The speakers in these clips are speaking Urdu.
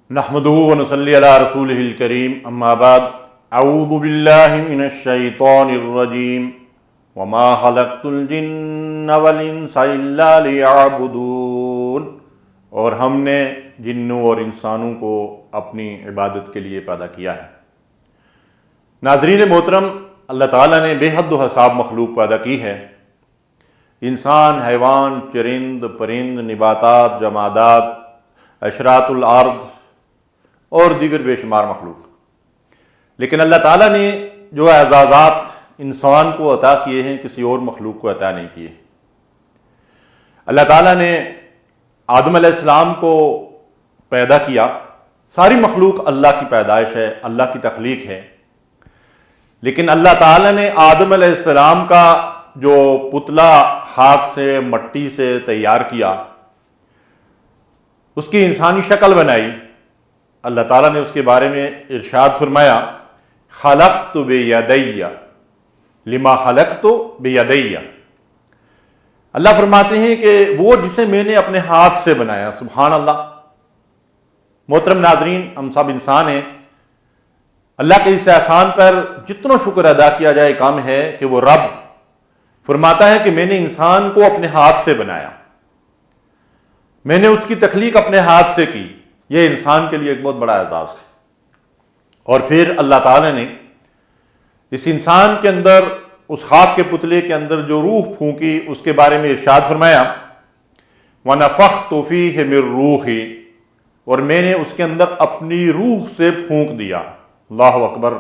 نحمدہ ونصلی علی رسولہ الکریم اما بعد اعوذ باللہ من الشیطان الرجیم وما خلقت الجن والانس الا لیعبدون، اور ہم نے جنوں اور انسانوں کو اپنی عبادت کے لیے پیدا کیا ہے۔ ناظرین محترم، اللہ تعالیٰ نے بے حد و حساب مخلوق پیدا کی ہے، انسان، حیوان، چرند، پرند، نباتات، جمادات، اشراط الارض اور دیگر بے شمار مخلوق۔ لیکن اللہ تعالیٰ نے جو اعزازات انسان کو عطا کیے ہیں کسی اور مخلوق کو عطا نہیں کیے۔ اللہ تعالیٰ نے آدم علیہ السلام کو پیدا کیا، ساری مخلوق اللہ کی پیدائش ہے، اللہ کی تخلیق ہے، لیکن اللہ تعالیٰ نے آدم علیہ السلام کا جو پتلا خاک سے، مٹی سے تیار کیا، اس کی انسانی شکل بنائی۔ اللہ تعالیٰ نے اس کے بارے میں ارشاد فرمایا، خلقت بیدی لما خلقت بیدی۔ اللہ فرماتے ہیں کہ وہ جسے میں نے اپنے ہاتھ سے بنایا۔ سبحان اللہ۔ محترم ناظرین، ہم سب انسان ہیں، اللہ کے اس احسان پر جتنا شکر ادا کیا جائے کم ہے کہ وہ رب فرماتا ہے کہ میں نے انسان کو اپنے ہاتھ سے بنایا، میں نے اس کی تخلیق اپنے ہاتھ سے کی۔ یہ انسان کے لیے ایک بہت بڑا اعزاز ہے۔ اور پھر اللہ تعالیٰ نے اس انسان کے اندر، اس خاک کے پتلے کے اندر جو روح پھونکی، اس کے بارے میں ارشاد فرمایا، وَنَفَخْتُ فِيهِ مِن رُوحِي، اور میں نے اس کے اندر اپنی روح سے پھونک دیا۔ اللہ اکبر۔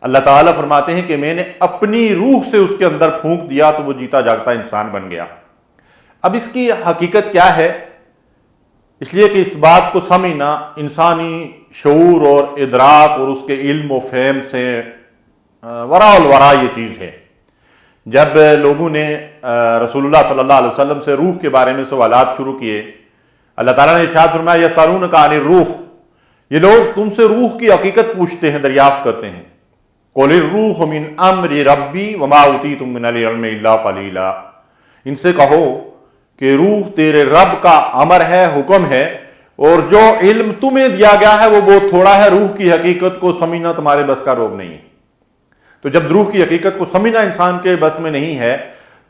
اللہ تعالیٰ فرماتے ہیں کہ میں نے اپنی روح سے اس کے اندر پھونک دیا تو وہ جیتا جاگتا انسان بن گیا۔ اب اس کی حقیقت کیا ہے؟ اس لیے کہ اس بات کو سمجھنا انسانی شعور اور ادراک اور اس کے علم و فہم سے وراء الورا یہ چیز ہے۔ جب لوگوں نے رسول اللہ صلی اللہ علیہ وسلم سے روح کے بارے میں سوالات شروع کیے، اللہ تعالیٰ نے ارشاد فرمایا، یسألونک عن الروح، یہ لوگ تم سے روح کی حقیقت پوچھتے ہیں، دریافت کرتے ہیں۔ قل الروح من امر ربی وما اوتیتم من العلم الا قلیلا، ان سے کہو کہ روح تیرے رب کا امر ہے، حکم ہے، اور جو علم تمہیں دیا گیا ہے وہ بہت تھوڑا ہے۔ روح کی حقیقت کو سمجھنا تمہارے بس کا روگ نہیں ہے۔ تو جب روح کی حقیقت کو سمجھنا انسان کے بس میں نہیں ہے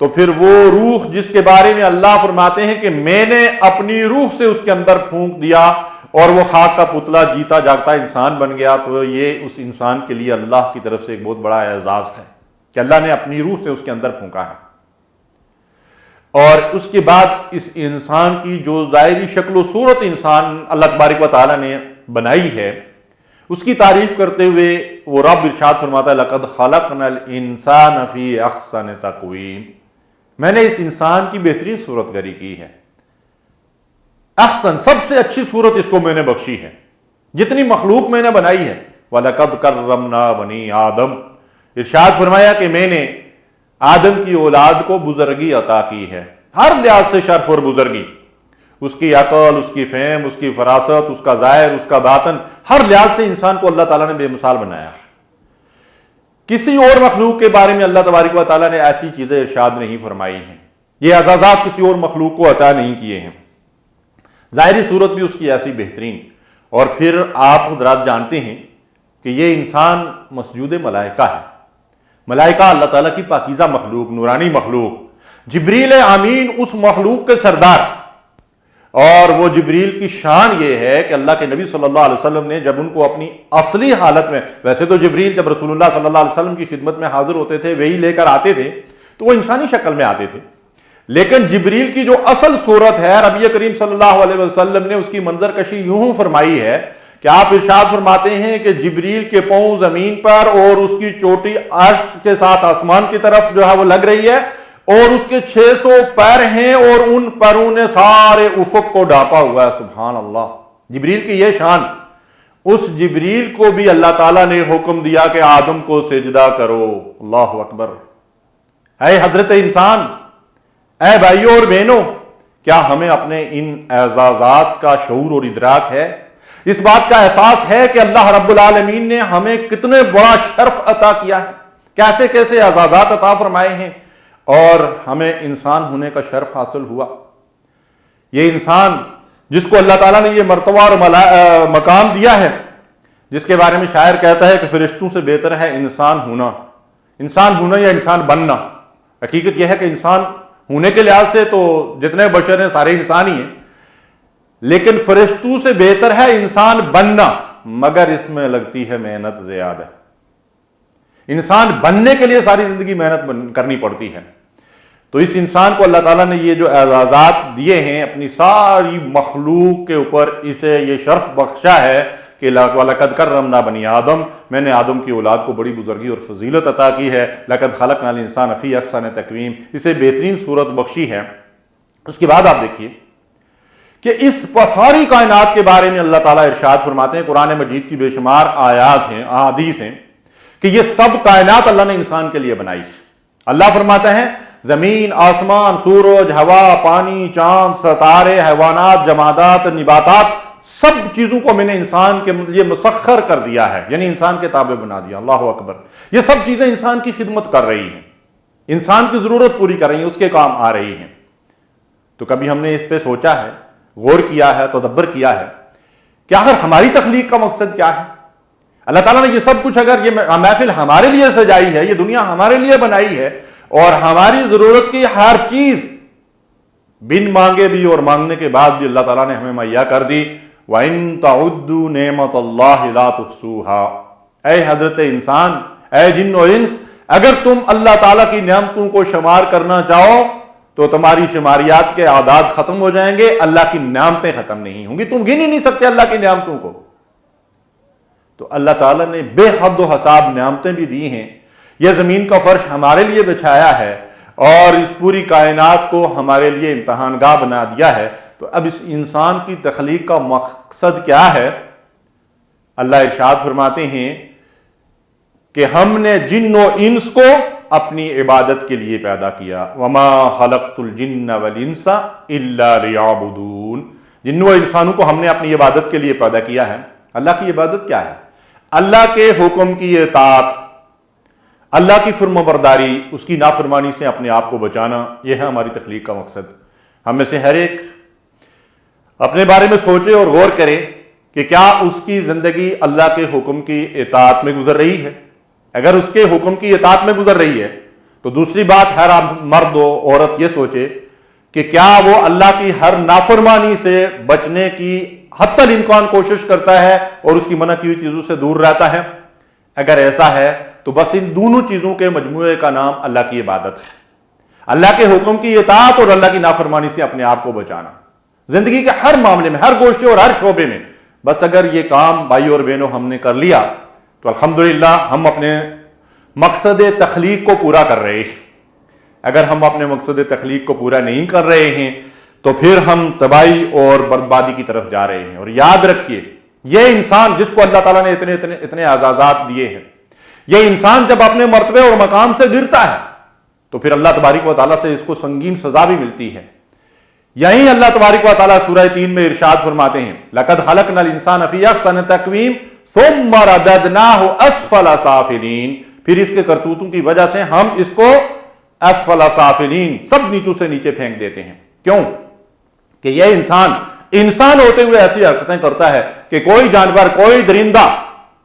تو پھر وہ روح جس کے بارے میں اللہ فرماتے ہیں کہ میں نے اپنی روح سے اس کے اندر پھونک دیا اور وہ خاک کا پتلا جیتا جاگتا انسان بن گیا، تو یہ اس انسان کے لیے اللہ کی طرف سے ایک بہت بڑا اعزاز ہے کہ اللہ نے اپنی روح سے اس کے اندر پھونکا ہے۔ اور اس کے بعد اس انسان کی جو ظاہری شکل و صورت انسان اللہ تبارک و تعالیٰ نے بنائی ہے، اس کی تعریف کرتے ہوئے وہ رب ارشاد فرماتا ہے، لَقَدْ خَلَقْنَا الْإِنسَانَ فِي أَحْسَنِ تَقْوِيمٍ، میں نے اس انسان کی بہترین صورت گری کی ہے۔ احسن، سب سے اچھی صورت اس کو میں نے بخشی ہے، جتنی مخلوق میں نے بنائی ہے۔ وَلَقَدْ كَرَّمْنَا بَنِي آدم، ارشاد فرمایا کہ میں نے آدم کی اولاد کو بزرگی عطا کی ہے، ہر لحاظ سے شرف اور بزرگی، اس کی عقل، اس کی فہم، اس کی فراست، اس کا ظاہر، اس کا باطن، ہر لحاظ سے انسان کو اللہ تعالیٰ نے بے مثال بنایا ہے۔ کسی اور مخلوق کے بارے میں اللہ تبارک و تعالیٰ نے ایسی چیزیں ارشاد نہیں فرمائی ہیں، یہ اعزازات کسی اور مخلوق کو عطا نہیں کیے ہیں۔ ظاہری صورت بھی اس کی ایسی بہترین، اور پھر آپ حضرات جانتے ہیں کہ یہ انسان مسجود ملائکہ ہے۔ ملائکہ اللہ تعالیٰ کی پاکیزہ مخلوق، نورانی مخلوق، جبریل امین اس مخلوق کے سردار، اور وہ جبریل کی شان یہ ہے کہ اللہ کے نبی صلی اللہ علیہ وسلم نے جب ان کو اپنی اصلی حالت میں، ویسے تو جبریل جب رسول اللہ صلی اللہ علیہ وسلم کی خدمت میں حاضر ہوتے تھے، وہی لے کر آتے تھے تو وہ انسانی شکل میں آتے تھے، لیکن جبریل کی جو اصل صورت ہے، نبی کریم صلی اللہ علیہ وسلم نے اس کی منظر کشی یوں فرمائی ہے کہ آپ ارشاد فرماتے ہیں کہ جبریل کے پاؤں زمین پر اور اس کی چوٹی عرش کے ساتھ آسمان کی طرف جو ہے وہ لگ رہی ہے، اور اس کے 600 پیر ہیں اور ان پیروں نے سارے افق کو ڈھانپا ہوا ہے۔ سبحان اللہ، جبریل کی یہ شان۔ اس جبریل کو بھی اللہ تعالیٰ نے حکم دیا کہ آدم کو سجدہ کرو۔ اللہ اکبر۔ اے حضرت انسان، اے بھائیوں اور بہنوں، کیا ہمیں اپنے ان اعزازات کا شعور اور ادراک ہے؟ اس بات کا احساس ہے کہ اللہ رب العالمین نے ہمیں کتنے بڑا شرف عطا کیا ہے، کیسے کیسے اعزازات عطا فرمائے ہیں، اور ہمیں انسان ہونے کا شرف حاصل ہوا۔ یہ انسان جس کو اللہ تعالیٰ نے یہ مرتبہ اور مقام دیا ہے، جس کے بارے میں شاعر کہتا ہے کہ فرشتوں سے بہتر ہے انسان ہونا یا انسان بننا۔ حقیقت یہ ہے کہ انسان ہونے کے لحاظ سے تو جتنے بشر ہیں سارے انسان ہی ہیں، لیکن فرشتوں سے بہتر ہے انسان بننا، مگر اس میں لگتی ہے محنت زیادہ۔ انسان بننے کے لیے ساری زندگی محنت کرنی پڑتی ہے۔ تو اس انسان کو اللہ تعالیٰ نے یہ جو اعزازات دیے ہیں اپنی ساری مخلوق کے اوپر، اسے یہ شرف بخشا ہے کہ لَقَدْ كَرَّمْنَا بَنِي آدم، میں نے آدم کی اولاد کو بڑی بزرگی اور فضیلت عطا کی ہے۔ لَقَدْ خَلَقْنَا الْإِنسَانَ فِي أَحْسَنِ تَقْوِيمٍ، اسے بہترین صورت بخشی ہے۔ اس کے بعد آپ دیکھیے کہ اس ساری کائنات کے بارے میں اللہ تعالیٰ ارشاد فرماتے ہیں، قرآن مجید کی بے شمار آیات ہیں، احادیث ہیں، کہ یہ سب کائنات اللہ نے انسان کے لیے بنائی ہے۔ اللہ فرماتا ہے زمین، آسمان، سورج، ہوا، پانی، چاند، ستارے، حیوانات، جمادات، نباتات، سب چیزوں کو میں نے انسان کے لیے مسخر کر دیا ہے، یعنی انسان کے تابع بنا دیا۔ اللہ اکبر۔ یہ سب چیزیں انسان کی خدمت کر رہی ہیں، انسان کی ضرورت پوری کر رہی ہیں، اس کے کام آ رہی ہیں۔ تو کبھی ہم نے اس پہ سوچا ہے، غور کیا ہے، تدبر کیا ہے کہ آخر ہماری تخلیق کا مقصد کیا ہے؟ اللہ تعالیٰ نے یہ سب کچھ، اگر یہ محفل ہمارے لیے سجائی ہے، یہ دنیا ہمارے لیے بنائی ہے، اور ہماری ضرورت کی ہر چیز بن مانگے بھی اور مانگنے کے بعد بھی اللہ تعالیٰ نے ہمیں مہیا کر دی۔ وَإِن تَعُدُّوا نِعْمَةَ اللَّهِ لَا تُحْصُوهَا، اے حضرت انسان، اے جن و انس، اگر تم اللہ تعالیٰ کی نعمتوں کو شمار کرنا چاہو تو تمہاری شماریات کے اعداد ختم ہو جائیں گے، اللہ کی نعمتیں ختم نہیں ہوں گی، تم گن ہی نہیں سکتے اللہ کی نعمتوں کو۔ تو اللہ تعالیٰ نے بے حد و حساب نعمتیں بھی دی ہیں، یہ زمین کا فرش ہمارے لیے بچھایا ہے، اور اس پوری کائنات کو ہمارے لیے امتحان گاہ بنا دیا ہے۔ تو اب اس انسان کی تخلیق کا مقصد کیا ہے؟ اللہ ارشاد فرماتے ہیں کہ ہم نے جن و انس کو اپنی عبادت کے لیے پیدا کیا۔ وما خلقت الجن والانس الا لیعبدون، جن و انسانوں کو ہم نے اپنی عبادت کے لیے پیدا کیا ہے۔ اللہ کی عبادت کیا ہے؟ اللہ کے حکم کی اطاعت، اللہ کی فرمانبرداری، اس کی نافرمانی سے اپنے آپ کو بچانا، یہ ہے ہماری تخلیق کا مقصد۔ ہم میں سے ہر ایک اپنے بارے میں سوچے اور غور کرے کہ کیا اس کی زندگی اللہ کے حکم کی اطاعت میں گزر رہی ہے؟ اگر اس کے حکم کی اطاعت میں گزر رہی ہے تو دوسری بات ہر مرد و عورت یہ سوچے کہ کیا وہ اللہ کی ہر نافرمانی سے بچنے کی حتی الامکان کوشش کرتا ہے اور اس کی منع کی ہوئی چیزوں سے دور رہتا ہے؟ اگر ایسا ہے تو بس ان دونوں چیزوں کے مجموعے کا نام اللہ کی عبادت ہے، اللہ کے حکم کی اطاعت اور اللہ کی نافرمانی سے اپنے آپ کو بچانا، زندگی کے ہر معاملے میں، ہر گوشے اور ہر شعبے میں۔ بس اگر یہ کام بھائی اور بہنوں ہم نے کر لیا تو الحمدللہ ہم اپنے مقصد تخلیق کو پورا کر رہے ہیں۔ اگر ہم اپنے مقصد تخلیق کو پورا نہیں کر رہے ہیں تو پھر ہم تباہی اور بربادی کی طرف جا رہے ہیں۔ اور یاد رکھیے، یہ انسان جس کو اللہ تعالیٰ نے اتنے اعزازات دیے ہیں، یہ انسان جب اپنے مرتبے اور مقام سے گرتا ہے تو پھر اللہ تبارک و تعالیٰ سے اس کو سنگین سزا بھی ملتی ہے۔ یہیں اللہ تبارک و تعالیٰ سورہ 3 میں ارشاد فرماتے ہیں لَقَدْ خَلَقْنَا الْإِنسَانَ فِي أَحْسَنِ تَقْوِيمٍ ثُمَّ رَدَدْنَاهُ أَسْفَلَ سَافِلِينَ، پھر اس کے کرتوتوں کی وجہ سے ہم اس کو اسفل سافلین، سب نیچوں سے نیچے پھینک دیتے ہیں۔ کیوں؟ کہ یہ انسان ہوتے ہوئے ایسی حرکتیں کرتا ہے کہ کوئی جانور، کوئی درندہ،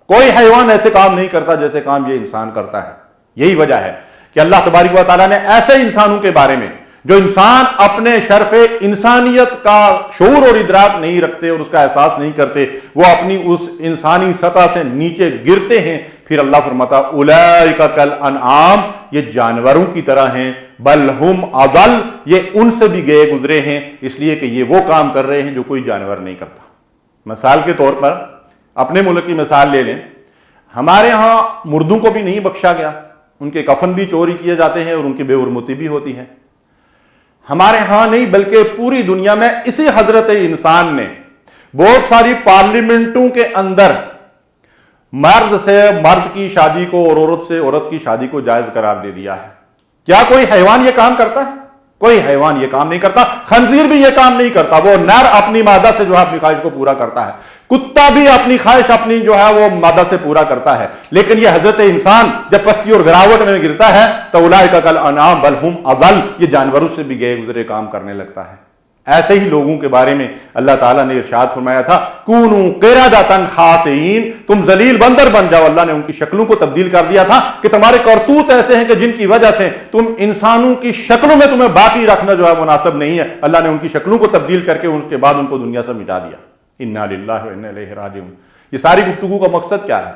کوئی حیوان ایسے کام نہیں کرتا جیسے کام یہ انسان کرتا ہے۔ یہی وجہ ہے کہ اللہ تبارک و تعالیٰ نے ایسے انسانوں کے بارے میں جو انسان اپنے شرف انسانیت کا شعور اور ادراک نہیں رکھتے اور اس کا احساس نہیں کرتے، وہ اپنی اس انسانی سطح سے نیچے گرتے ہیں، پھر اللہ فرماتا اولئک کالانعام، یہ جانوروں کی طرح ہیں، بل ہم اضل، یہ ان سے بھی گئے گزرے ہیں، اس لیے کہ یہ وہ کام کر رہے ہیں جو کوئی جانور نہیں کرتا۔ مثال کے طور پر اپنے ملک کی مثال لے لیں، ہمارے ہاں مردوں کو بھی نہیں بخشا گیا، ان کے کفن بھی چوری کیے جاتے ہیں اور ان کی بے حرمتی بھی ہوتی ہے۔ ہمارے ہاں نہیں بلکہ پوری دنیا میں اسی حضرت انسان نے بہت ساری پارلیمنٹوں کے اندر مرد سے مرد کی شادی کو اور عورت سے عورت کی شادی کو جائز قرار دے دیا ہے۔ کیا کوئی حیوان یہ کام کرتا ہے؟ کوئی حیوان یہ کام نہیں کرتا، خنزیر بھی یہ کام نہیں کرتا، وہ نر اپنی مادہ سے جو ہے اپنی خواہش کو پورا کرتا ہے، کتا بھی اپنی خواہش اپنی جو ہے وہ مادہ سے پورا کرتا ہے، لیکن یہ حضرت انسان جب پستی اور گراوٹ میں گرتا ہے تو اولئک کالانعام بل ہم اضل، یہ جانوروں سے بھی گئے گزرے کام کرنے لگتا ہے۔ ایسے ہی لوگوں کے بارے میں اللہ تعالیٰ نے ارشاد فرمایا تھا کونوا قردۃ خاسئین، تم ذلیل بندر بن جاؤ۔ اللہ نے ان کی شکلوں کو تبدیل کر دیا تھا کہ تمہارے کرتوت ایسے ہیں کہ جن کی وجہ سے تم انسانوں کی شکلوں میں تمہیں باقی رکھنا جو ہے مناسب نہیں ہے۔ اللہ نے ان کی شکلوں کو تبدیل کر کے ان کے بعد ان کو دنیا سے مٹا دیا۔ انا للہ و انا الیہ راجعون۔ یہ ساری گفتگو کا مقصد کیا ہے؟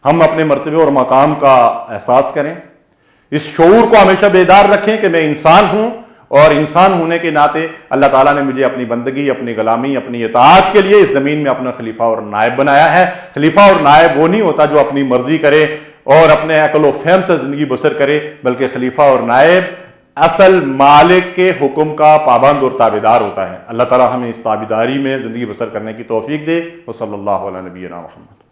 ہم اپنے مرتبے اور مقام کا احساس کریں، اس شعور کو ہمیشہ بیدار رکھیں کہ میں انسان ہوں، اور انسان ہونے کے ناطے اللہ تعالیٰ نے مجھے اپنی بندگی، اپنی غلامی، اپنی اطاعت کے لیے اس زمین میں اپنا خلیفہ اور نائب بنایا ہے۔ خلیفہ اور نائب وہ نہیں ہوتا جو اپنی مرضی کرے اور اپنے عقل و فہم سے زندگی بسر کرے، بلکہ خلیفہ اور نائب اصل مالک کے حکم کا پابند اور تابعدار ہوتا ہے۔ اللہ تعالیٰ ہمیں اس تابعداری میں زندگی بسر کرنے کی توفیق دے۔ وصلی اللہ علی نبینا محمد۔